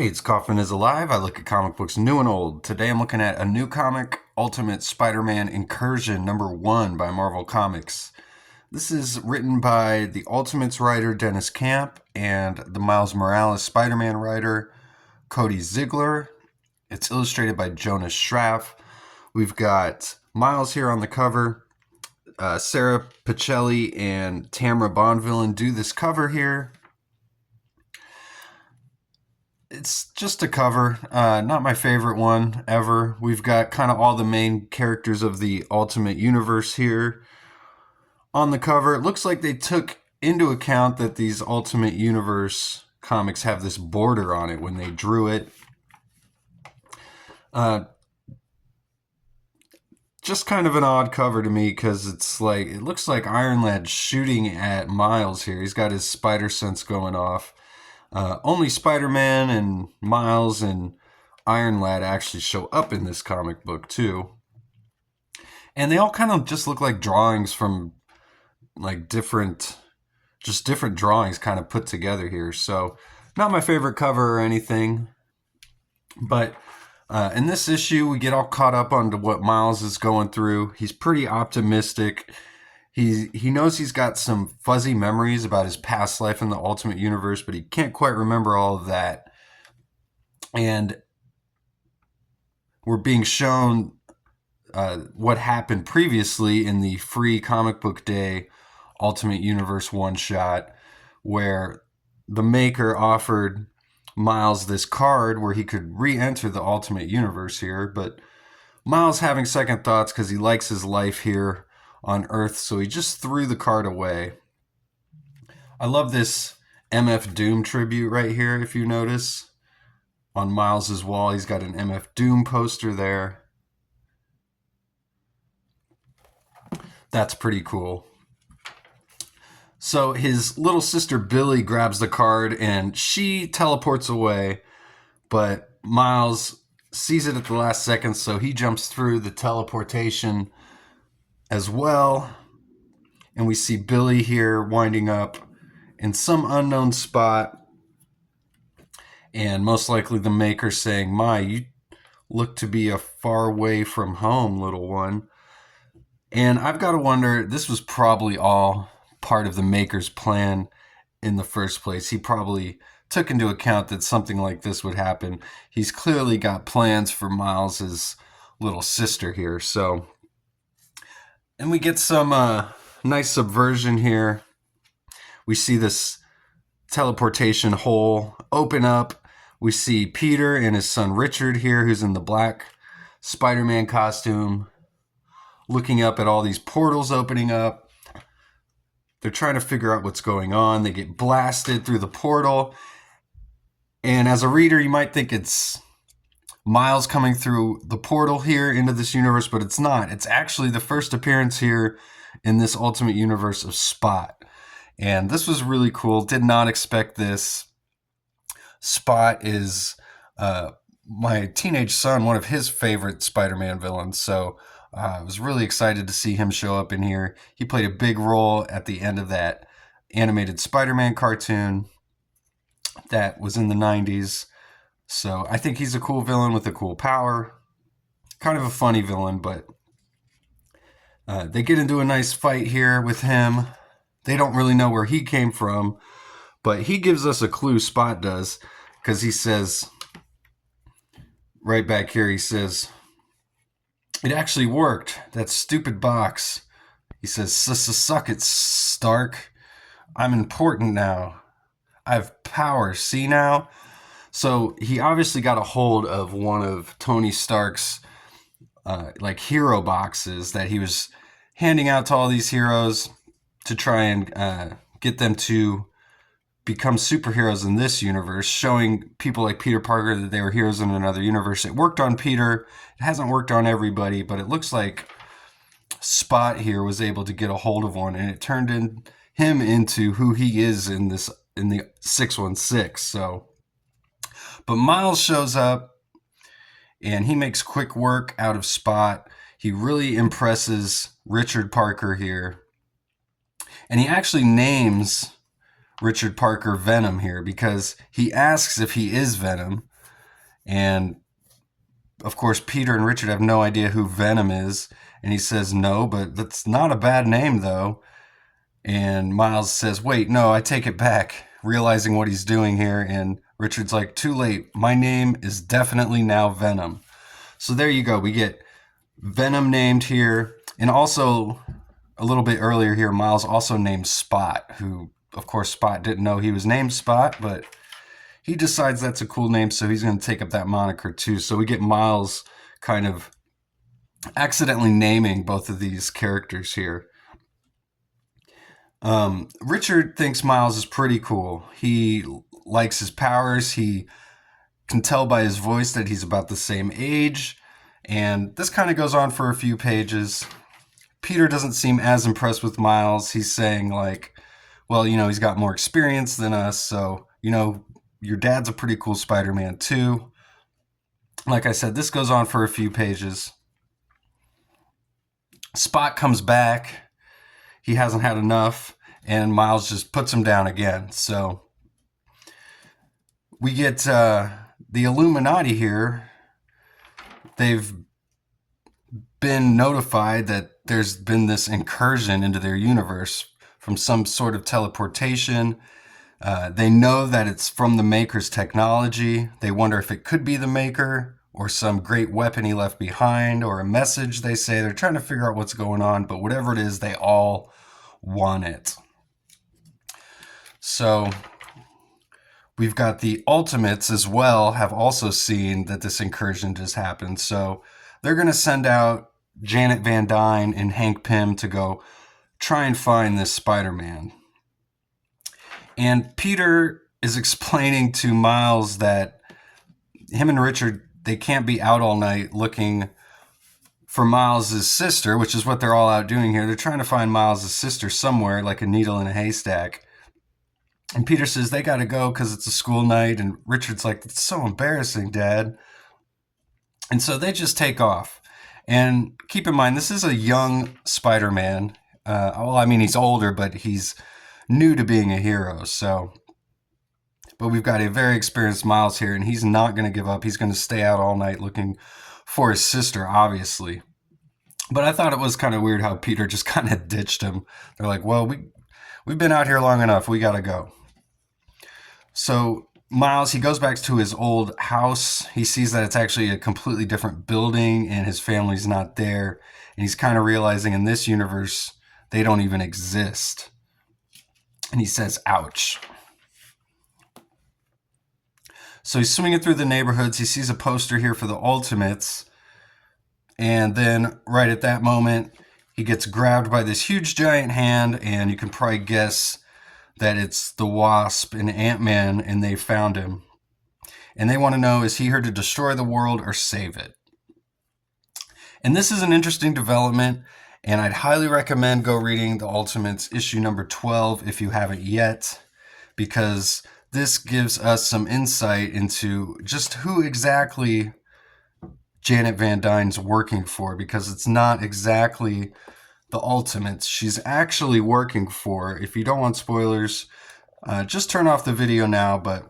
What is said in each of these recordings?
Hey, it's Kaufman is Alive. I look at comic books new and old. Today I'm looking at a new comic, Ultimate Spider-Man Incursion #1 by Marvel Comics. This is written by the Ultimates writer Dennis Camp and the Miles Morales Spider-Man writer Cody Ziegler. It's illustrated by Jonas Schraff. We've got Miles here on the cover. Sarah Pichelli and Tamara Bonvillain do this cover here. It's just a cover, not my favorite one ever. We've got kind of all the main characters of the Ultimate Universe here on the cover. It looks like they took into account that these Ultimate Universe comics have this border on it when they drew it. Just kind of an odd cover to me because it looks like Iron Lad's shooting at Miles here. He's got his spider sense going off. Only Spider-Man and Miles and Iron Lad actually show up in this comic book too. And they all kind of just look like drawings from like different drawings kind of put together here. So not my favorite cover or anything. But in this issue, we get all caught up onto what Miles is going through. He's pretty optimistic. He knows he's got some fuzzy memories about his past life in the Ultimate Universe, but he can't quite remember all of that. And we're being shown what happened previously in the free Comic Book Day Ultimate Universe one-shot, where the maker offered Miles this card where he could re-enter the Ultimate Universe here, but Miles having second thoughts because he likes his life here on Earth, so he just threw the card away. I love this MF Doom tribute right here, if you notice. On Miles's wall, he's got an MF Doom poster there. That's pretty cool. So his little sister Billy grabs the card and she teleports away, but Miles sees it at the last second, so he jumps through the teleportation as well. And we see Billy here winding up in some unknown spot. And most likely the maker saying, "My, you look to be a far way from home, little one." And I've got to wonder, this was probably all part of the maker's plan in the first place. He probably took into account that something like this would happen. He's clearly got plans for Miles's little sister here. So, and we get some nice subversion here. We see this teleportation hole open up. We see Peter and his son Richard here, who's in the black Spider-Man costume, looking up at all these portals opening up. They're trying to figure out what's going on. They get blasted through the portal. And as a reader, you might think it's Miles coming through the portal here into this universe, but it's not. It's actually the first appearance here in this Ultimate Universe of Spot. And this was really cool. Did not expect this. Spot is my teenage son, one of his favorite Spider-Man villains. So I was really excited to see him show up in here. He played a big role at the end of that animated Spider-Man cartoon that was in the 90s. So I think he's a cool villain with a cool power. Kind of a funny villain, but they get into a nice fight here with him. They don't really know where he came from, but he gives us a clue, Spot does, because he says, right back here, he says, "It actually worked. That stupid box." He says, "Suck it, Stark. I'm important now. I have power. See now?" So he obviously got a hold of one of Tony Stark's like hero boxes that he was handing out to all these heroes to try and get them to become superheroes in this universe, showing people like Peter Parker that they were heroes in another universe. It worked on Peter. It hasn't worked on everybody, but it looks like Spot here was able to get a hold of one, and it turned him into who he is in the 616. So, but Miles shows up, and he makes quick work out of Spot. He really impresses Richard Parker here, and he actually names Richard Parker Venom here because he asks if he is Venom, And of course, Peter and Richard have no idea who Venom is. And he says, no, but that's not a bad name, though. And Miles says, wait, no, I take it back, realizing what he's doing here. And Richard's like, too late. My name is definitely now Venom. So there you go. We get Venom named here. And also, a little bit earlier here, Miles also named Spot, who, of course, Spot didn't know he was named Spot, but he decides that's a cool name, so he's going to take up that moniker too. So we get Miles kind of accidentally naming both of these characters here. Richard thinks Miles is pretty cool. He likes his powers. He can tell by his voice that he's about the same age. And this kind of goes on for a few pages. Peter doesn't seem as impressed with Miles. He's saying like, well, you know, he's got more experience than us. So, you know, your dad's a pretty cool Spider-Man too. Like I said, this goes on for a few pages. Spot comes back. He hasn't had enough, and Miles just puts him down again. So we get the Illuminati here. They've been notified that there's been this incursion into their universe from some sort of teleportation. They know that it's from the Maker's technology. They wonder if it could be the Maker or some great weapon he left behind or a message, they say. They're trying to figure out what's going on, but whatever it is, they all want it. So we've got the Ultimates as well, have also seen that this incursion just happened. So they're going to send out Janet Van Dyne and Hank Pym to go try and find this Spider-Man. And Peter is explaining to Miles that him and Richard, they can't be out all night looking for Miles' sister, which is what they're all out doing here. They're trying to find Miles' sister somewhere, like a needle in a haystack. And Peter says they got to go because it's a school night. And Richard's like, it's so embarrassing, Dad. And so they just take off. And keep in mind, this is a young Spider-Man. Well, I mean, he's older, but he's new to being a hero. So, but we've got a very experienced Miles here, and he's not going to give up. He's going to stay out all night looking for his sister, obviously. But I thought it was kind of weird how Peter just kind of ditched him. They're like, well, we've been out here long enough. We got to go. So Miles, he goes back to his old house. He sees that it's actually a completely different building and his family's not there. And he's kind of realizing in this universe, they don't even exist. And he says, ouch. So he's swinging through the neighborhoods. He sees a poster here for the Ultimates. And then right at that moment, he gets grabbed by this huge giant hand. And you can probably guess that it's the Wasp and Ant-Man, and they found him. And they want to know, is he here to destroy the world or save it? And this is an interesting development, and I'd highly recommend go reading the Ultimates issue number 12 if you haven't yet, because this gives us some insight into just who exactly Janet Van Dyne's working for, because it's not exactly the Ultimates she's actually working for. If you don't want spoilers, just turn off the video now, but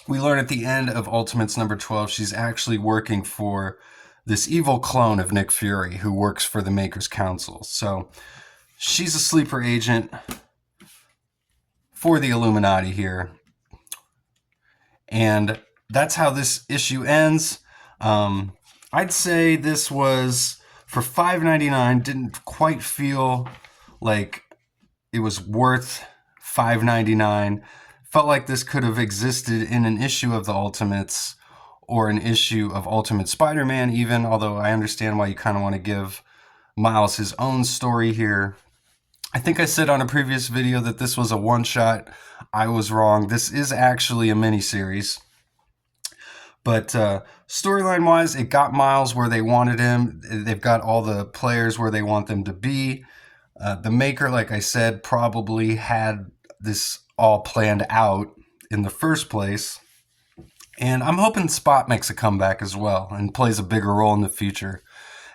we learn at the end of Ultimates number 12 she's actually working for this evil clone of Nick Fury who works for the Maker's Council. So she's a sleeper agent for the Illuminati here. And that's how this issue ends. I'd say this was, for $5.99, didn't quite feel like it was worth $5.99. Felt like this could have existed in an issue of the Ultimates or an issue of Ultimate Spider-Man even, although I understand why you kind of want to give Miles his own story here. I think I said on a previous video that this was a one-shot. I was wrong. This is actually a miniseries. But storyline-wise, it got Miles where they wanted him. They've got all the players where they want them to be. The Maker, like I said, probably had this all planned out in the first place. And I'm hoping Spot makes a comeback as well and plays a bigger role in the future,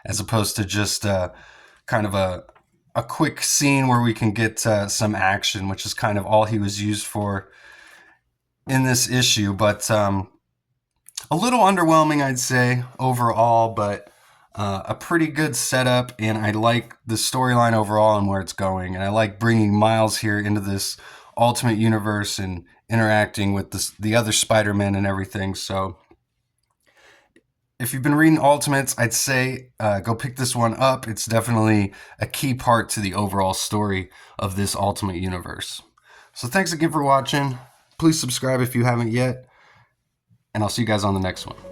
as opposed to just kind of a quick scene where we can get some action, which is kind of all he was used for in this issue. But a little underwhelming, I'd say, overall, but a pretty good setup, and I like the storyline overall and where it's going. And I like bringing Miles here into this Ultimate Universe and interacting with the other Spider-Man and everything. So if you've been reading Ultimates, I'd say go pick this one up. It's definitely a key part to the overall story of this Ultimate Universe. So thanks again for watching. Please subscribe if you haven't yet, and I'll see you guys on the next one.